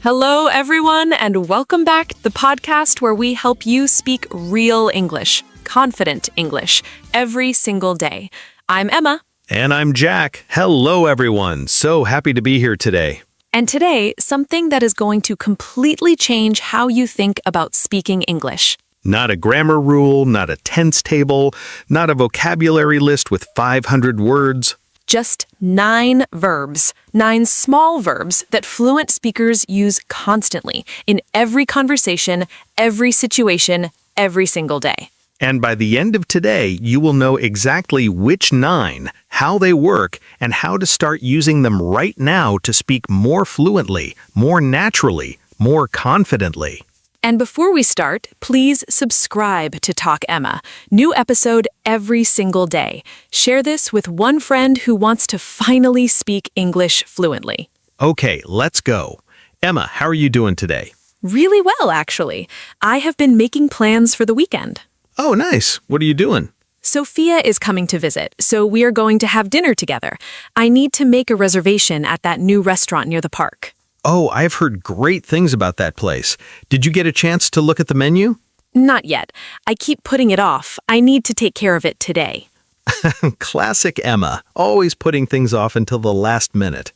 Hello, everyone, and welcome back to the podcast where we help you speak real English, confident English, every single day. I'm Emma. And I'm Jack. Hello, everyone. So happy to be here today. And today, something that is going to completely change how you think about speaking English. Not a grammar rule, not a tense table, not a vocabulary list with 500 words. Just 9 verbs, 9 small verbs that fluent speakers use constantly in every conversation, every situation, every single day. And by the end of today, you will know exactly which 9, how they work, and how to start using them right now to speak more fluently, more naturally, more confidently. And before we start, please subscribe to Talk Emma. New episode every single day. Share this with one friend who wants to finally speak English fluently. Okay, let's go. Emma, how are you doing today? Really well, actually. I have been making plans for the weekend. Oh, nice. What are you doing? Sophia is coming to visit, so we are going to have dinner together. I need to make a reservation at that new restaurant near the park. Oh, I've heard great things about that place. Did you get a chance to look at the menu? Not yet. I keep putting it off. I need to take care of it today. Classic Emma, always putting things off until the last minute.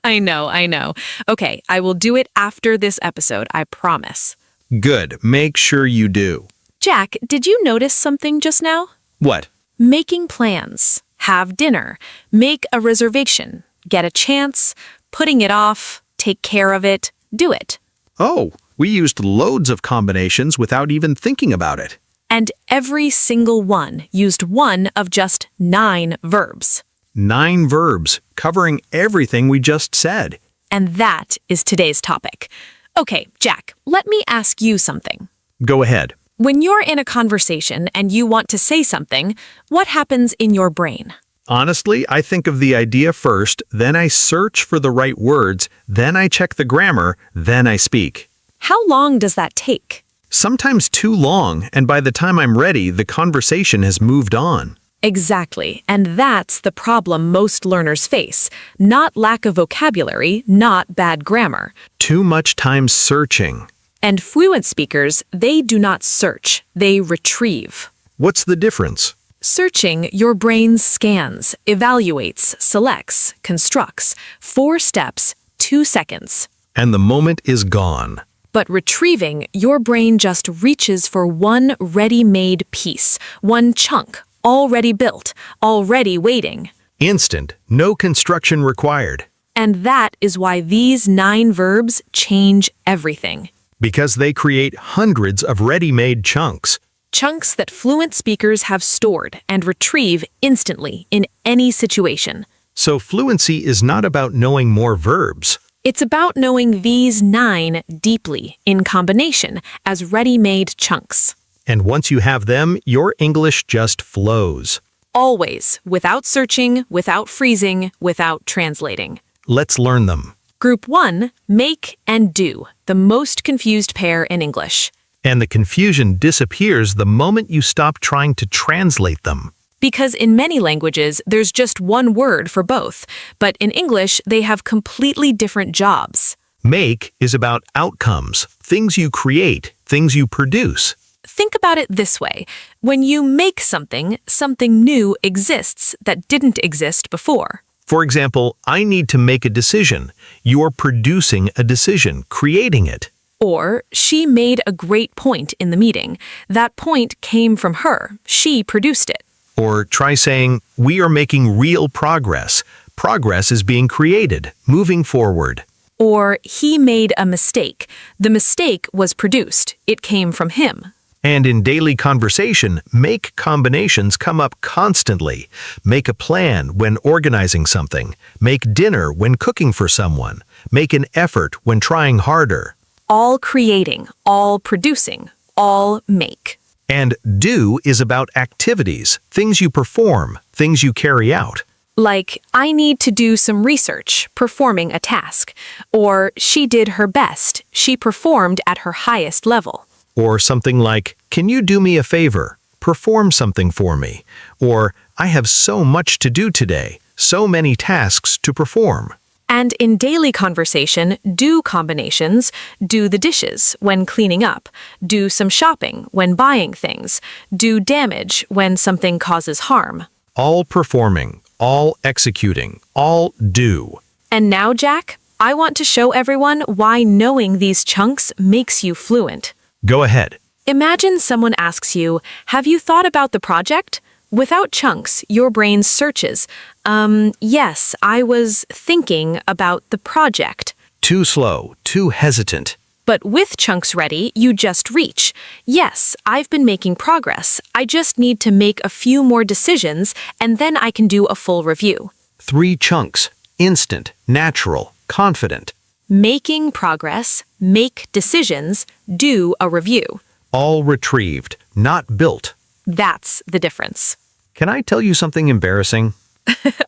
I know. Okay, I will do it after this episode, I promise. Good. Make sure you do. Jack, did you notice something just now? What? Making plans, have dinner, make a reservation, get a chance, putting it off, take care of it, do it. Oh, we used loads of combinations without even thinking about it. And every single one used one of just 9 verbs. 9 verbs, covering everything we just said. And that is today's topic. Okay, Jack, let me ask you something. Go ahead. When you're in a conversation and you want to say something, what happens in your brain? Honestly, I think of the idea first, then I search for the right words, then I check the grammar, then I speak. How long does that take? Sometimes too long, and by the time I'm ready, the conversation has moved on. Exactly, and that's the problem most learners face. Not lack of vocabulary, not bad grammar. Too much time searching. And fluent speakers, they do not search, they retrieve. What's the difference? Searching, your brain scans, evaluates, selects, constructs. 4 steps, 2 seconds. And the moment is gone. But retrieving, your brain just reaches for one ready-made piece, one chunk, already built, already waiting. Instant, no construction required. And that is why these 9 verbs change everything. Because they create hundreds of ready-made chunks. Chunks that fluent speakers have stored and retrieve instantly in any situation. So fluency is not about knowing more verbs. It's about knowing these 9 deeply in combination as ready-made chunks. And once you have them, your English just flows. Always, without searching, without freezing, without translating. Let's learn them. Group 1, make and do, the most confused pair in English. And the confusion disappears the moment you stop trying to translate them. Because in many languages, there's just one word for both, but in English, they have completely different jobs. Make is about outcomes, things you create, things you produce. Think about it this way. When you make something, something new exists that didn't exist before. For example, I need to make a decision. You're producing a decision, creating it. Or, she made a great point in the meeting. That point came from her. She produced it. Or try saying, we are making real progress. Progress is being created, moving forward. Or, he made a mistake. The mistake was produced. It came from him. And in daily conversation, make combinations come up constantly. Make a plan when organizing something. Make dinner when cooking for someone. Make an effort when trying harder. All creating, all producing, all make. And do is about activities, things you perform, things you carry out. Like, I need to do some research, performing a task. Or, she did her best, she performed at her highest level. Or something like, can you do me a favor? Perform something for me. Or, I have so much to do today, so many tasks to perform. And in daily conversation, do combinations, do the dishes when cleaning up, do some shopping when buying things, do damage when something causes harm. All performing, all executing, all do. And now, Jack, I want to show everyone why knowing these chunks makes you fluent. Go ahead. Imagine someone asks you, have you thought about the project? Without chunks, your brain searches. Yes, I was thinking about the project. Too slow, too hesitant. But with chunks ready, you just reach. Yes, I've been making progress. I just need to make a few more decisions, and then I can do a full review. 3 chunks. Instant, natural, confident. Making progress, make decisions, do a review. All retrieved, not built. That's the difference. Can I tell you something embarrassing?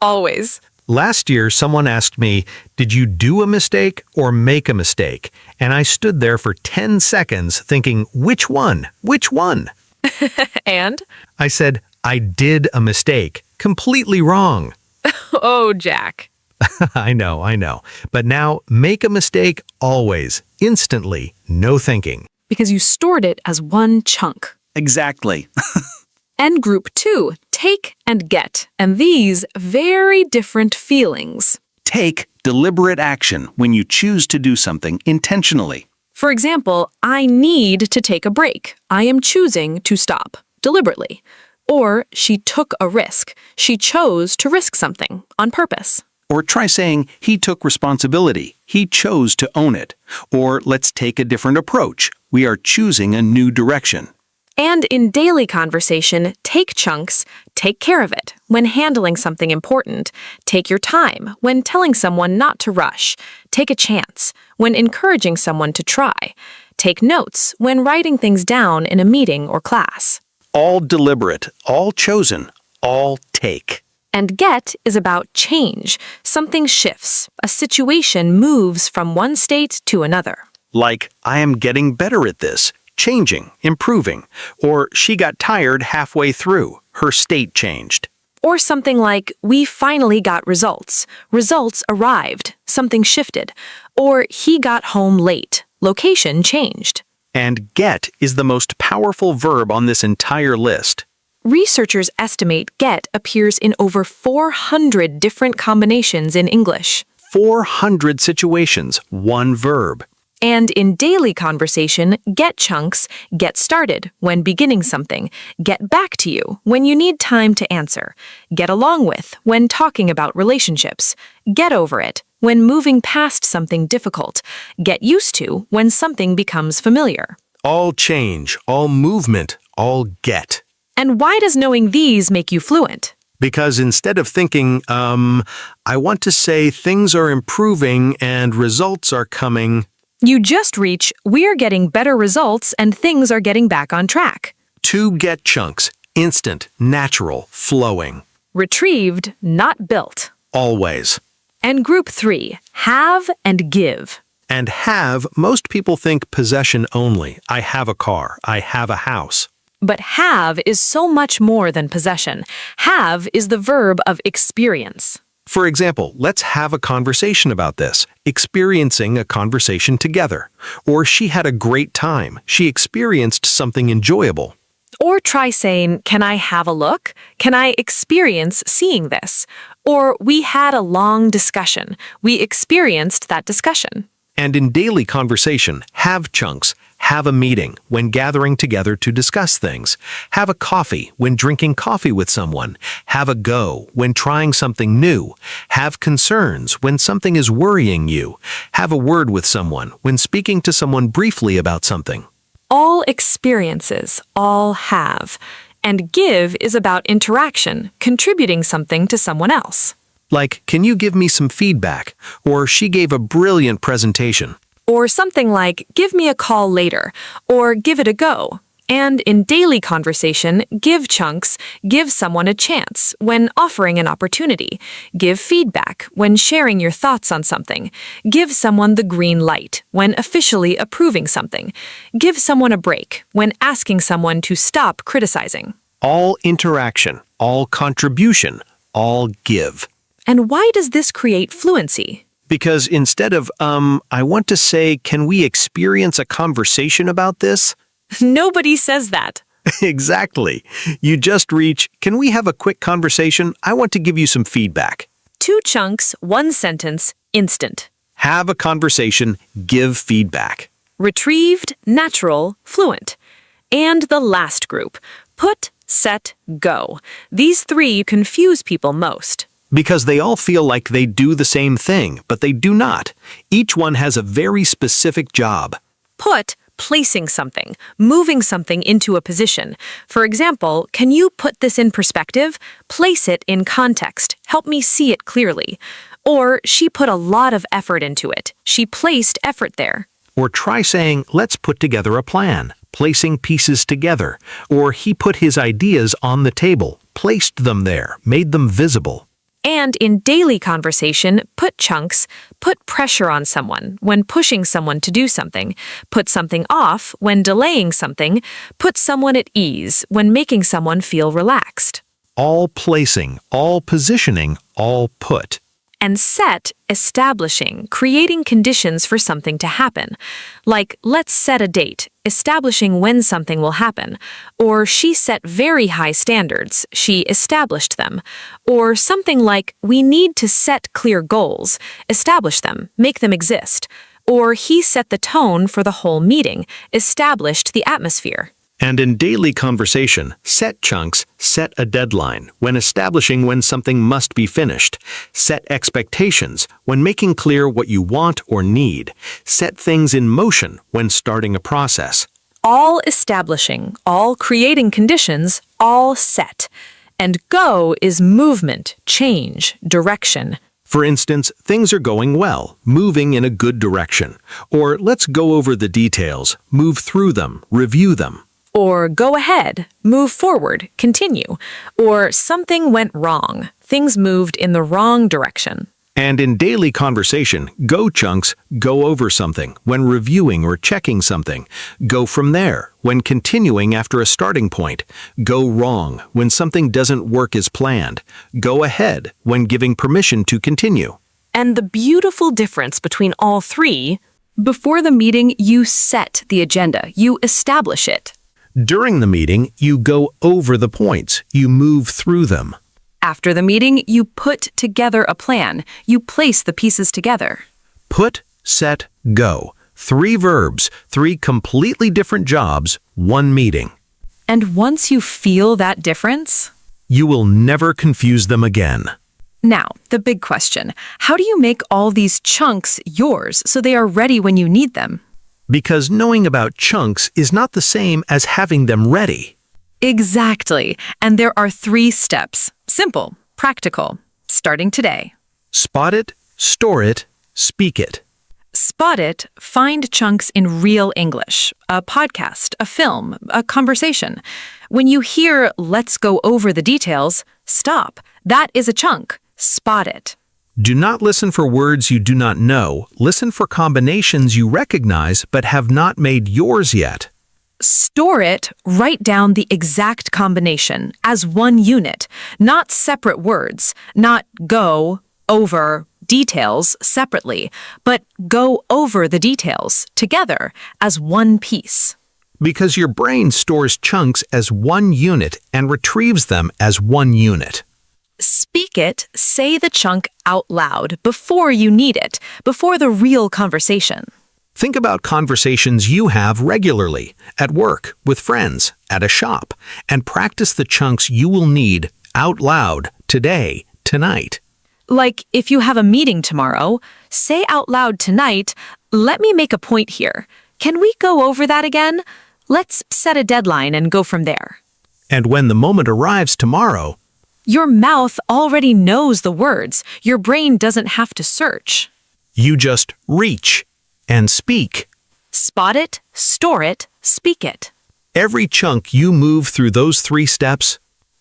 Always. Last year, someone asked me, did you do a mistake or make a mistake? And I stood there for 10 seconds thinking, which one? Which one? And? I said, I did a mistake. Completely wrong. Oh, Jack. I know. But now, make a mistake always, instantly, no thinking. Because you stored it as one chunk. Exactly. And group 2, take and get. And these very different feelings. Take deliberate action when you choose to do something intentionally. For example, I need to take a break. I am choosing to stop, deliberately. Or she took a risk. She chose to risk something on purpose. Or try saying, he took responsibility. He chose to own it. Or let's take a different approach. We are choosing a new direction. And in daily conversation, take chunks, take care of it. When handling something important, take your time. When telling someone not to rush, take a chance. When encouraging someone to try, take notes. When writing things down in a meeting or class. All deliberate, all chosen, all take. And get is about change. Something shifts. A situation moves from one state to another. Like, I am getting better at this. Changing, improving. Or she got tired halfway through. Her state changed. Or something like, we finally got results. Results arrived. Something shifted. Or he got home late. Location changed. And get is the most powerful verb on this entire list. Researchers estimate get appears in over 400 different combinations in English. 400 situations, one verb. And in daily conversation, get chunks, get started when beginning something, get back to you when you need time to answer, get along with when talking about relationships, get over it when moving past something difficult, get used to when something becomes familiar. All change, all movement, all get. And why does knowing these make you fluent? Because instead of thinking, I want to say things are improving and results are coming, You just reach, we're getting better results and things are getting back on track. 2 get chunks, instant, natural, flowing. Retrieved, not built. Always. And group 3, have and give. And have, most people think possession only. I have a car. I have a house. But have is so much more than possession. Have is the verb of experience. For example, let's have a conversation about this. Experiencing a conversation together. Or she had a great time. She experienced something enjoyable. Or try saying, can I have a look? Can I experience seeing this? Or we had a long discussion. We experienced that discussion. And in daily conversation, have chunks. Have a meeting when gathering together to discuss things. Have a coffee when drinking coffee with someone. Have a go when trying something new. Have concerns when something is worrying you. Have a word with someone when speaking to someone briefly about something. All experiences, all have. And give is about interaction, contributing something to someone else. Like, can you give me some feedback? Or she gave a brilliant presentation. Or something like, give me a call later, or give it a go. And in daily conversation, give chunks, give someone a chance when offering an opportunity. Give feedback when sharing your thoughts on something. Give someone the green light when officially approving something. Give someone a break when asking someone to stop criticizing. All interaction, all contribution, all give. And why does this create fluency? Because instead of, I want to say, can we experience a conversation about this? Nobody says that. Exactly. You just reach, can we have a quick conversation? I want to give you some feedback. 2 chunks, 1 sentence, instant. Have a conversation, give feedback. Retrieved, natural, fluent. And the last group, put, set, go. These 3 confuse people most. Because they all feel like they do the same thing, but they do not. Each one has a very specific job. Put, placing something, moving something into a position. For example, can you put this in perspective? Place it in context. Help me see it clearly. Or, she put a lot of effort into it. She placed effort there. Or try saying, let's put together a plan, placing pieces together. Or he put his ideas on the table, placed them there, made them visible. And in daily conversation, put chunks, put pressure on someone when pushing someone to do something, put something off when delaying something, put someone at ease when making someone feel relaxed. All placing, all positioning, all put. And set, establishing, creating conditions for something to happen. Like, let's set a date, establishing when something will happen. Or, she set very high standards, she established them. Or something like, we need to set clear goals, establish them, make them exist. Or, he set the tone for the whole meeting, established the atmosphere. And in daily conversation, set chunks, set a deadline when establishing when something must be finished. Set expectations when making clear what you want or need. Set things in motion when starting a process. All establishing, all creating conditions, all set. And go is movement, change, direction. For instance, things are going well, moving in a good direction. Or let's go over the details, move through them, review them. Or go ahead, move forward, continue. Or something went wrong, things moved in the wrong direction. And in daily conversation, go chunks, go over something when reviewing or checking something. Go from there when continuing after a starting point. Go wrong when something doesn't work as planned. Go ahead when giving permission to continue. And the beautiful difference between all 3, before the meeting, you set the agenda, you establish it. During the meeting, you go over the points, you move through them. After the meeting, you put together a plan, you place the pieces together. Put, set, go. 3 verbs, 3 completely different jobs, 1 meeting. And once you feel that difference, You will never confuse them again. now, the big question, how do you make all these chunks yours so they are ready when you need them? Because knowing about chunks is not the same as having them ready. Exactly. And there are 3 steps. Simple, practical, starting today. Spot it, store it, speak it. Spot it, find chunks in real English, a podcast, a film, a conversation. When you hear, let's go over the details, stop. That is a chunk. Spot it. Do not listen for words you do not know. Listen for combinations you recognize but have not made yours yet. Store it, write down the exact combination as one unit, not separate words, not go, over, details separately, but go over the details together as one piece. Because your brain stores chunks as one unit and retrieves them as one unit. Speak it, say the chunk out loud before you need it, before the real conversation. Think about conversations you have regularly, at work, with friends, at a shop, and practice the chunks you will need out loud today, tonight. Like if you have a meeting tomorrow, say out loud tonight, let me make a point here. Can we go over that again? Let's set a deadline and go from there. And when the moment arrives tomorrow, Your mouth already knows the words. Your brain doesn't have to search. you just reach and speak. Spot it, store it, speak it. Every chunk you move through those 3 steps,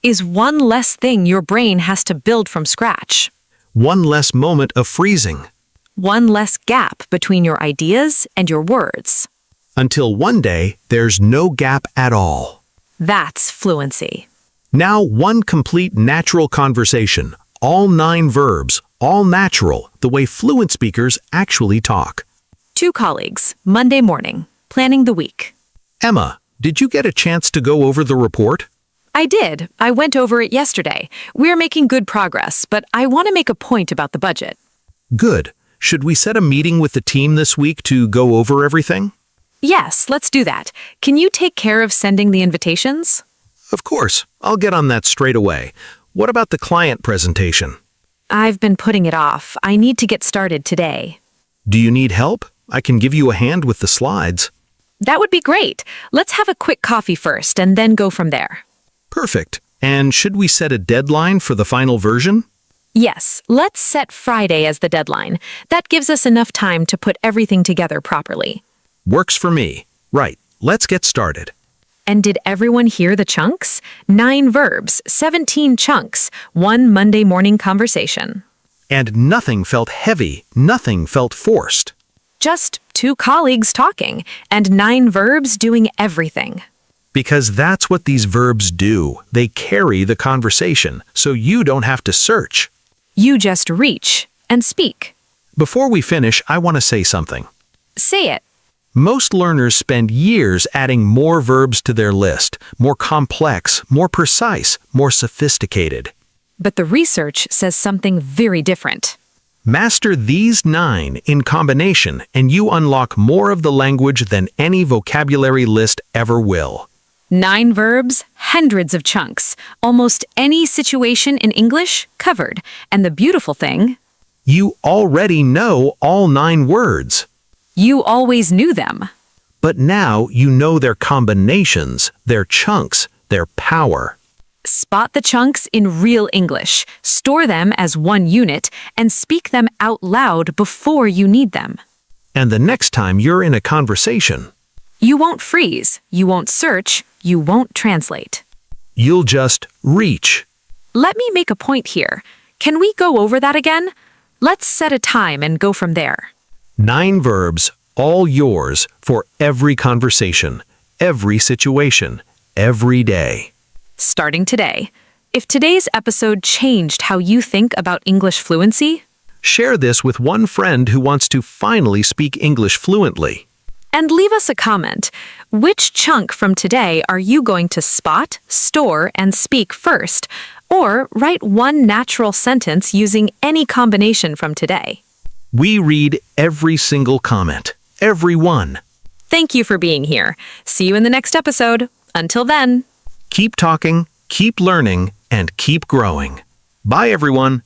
Is one less thing your brain has to build from scratch. one less moment of freezing, One less gap between your ideas and your words. until one day there's no gap at all. That's fluency. Now one complete natural conversation, all 9 verbs, all natural, the way fluent speakers actually talk. 2 colleagues, Monday morning, planning the week. Emma, did you get a chance to go over the report? I did. I went over it yesterday. We're making good progress, but I want to make a point about the budget. Good. Should we set a meeting with the team this week to go over everything? Yes, let's do that. Can you take care of sending the invitations? Of course. I'll get on that straight away. What about the client presentation? I've been putting it off. I need to get started today. Do you need help? I can give you a hand with the slides. That would be great. Let's have a quick coffee first and then go from there. Perfect. And should we set a deadline for the final version? Yes, let's set Friday as the deadline. That gives us enough time to put everything together properly. Works for me. Right. Let's get started. And did everyone hear the chunks? 9 verbs, 17 chunks, 1 Monday morning conversation. And nothing felt heavy, nothing felt forced. Just 2 colleagues talking, and 9 verbs doing everything. Because that's what these verbs do. They carry the conversation, so you don't have to search. You just reach and speak. Before we finish, I want to say something. Say it. Most learners spend years adding more verbs to their list, more complex, more precise, more sophisticated. But the research says something very different. Master these 9 in combination, and you unlock more of the language than any vocabulary list ever will. 9 verbs, hundreds of chunks, almost any situation in English covered. And the beautiful thing, You already know all 9 words. you always knew them. But now you know their combinations, their chunks, their power. Spot the chunks in real English, store them as one unit, and speak them out loud before you need them. And the next time you're in a conversation, You won't freeze, you won't search, you won't translate. you'll just reach. Let me make a point here. Can we go over that again? Let's set a time and go from there. 9 verbs, all yours, for every conversation, every situation, every day. Starting today. If today's episode changed how you think about English fluency, Share this with one friend who wants to finally speak English fluently. and leave us a comment. Which chunk from today are you going to spot, store, and speak first? Or write one natural sentence using any combination from today. We read every single comment, every one. Thank you for being here. See you in the next episode. Until then. Keep talking, keep learning, and keep growing. Bye, everyone.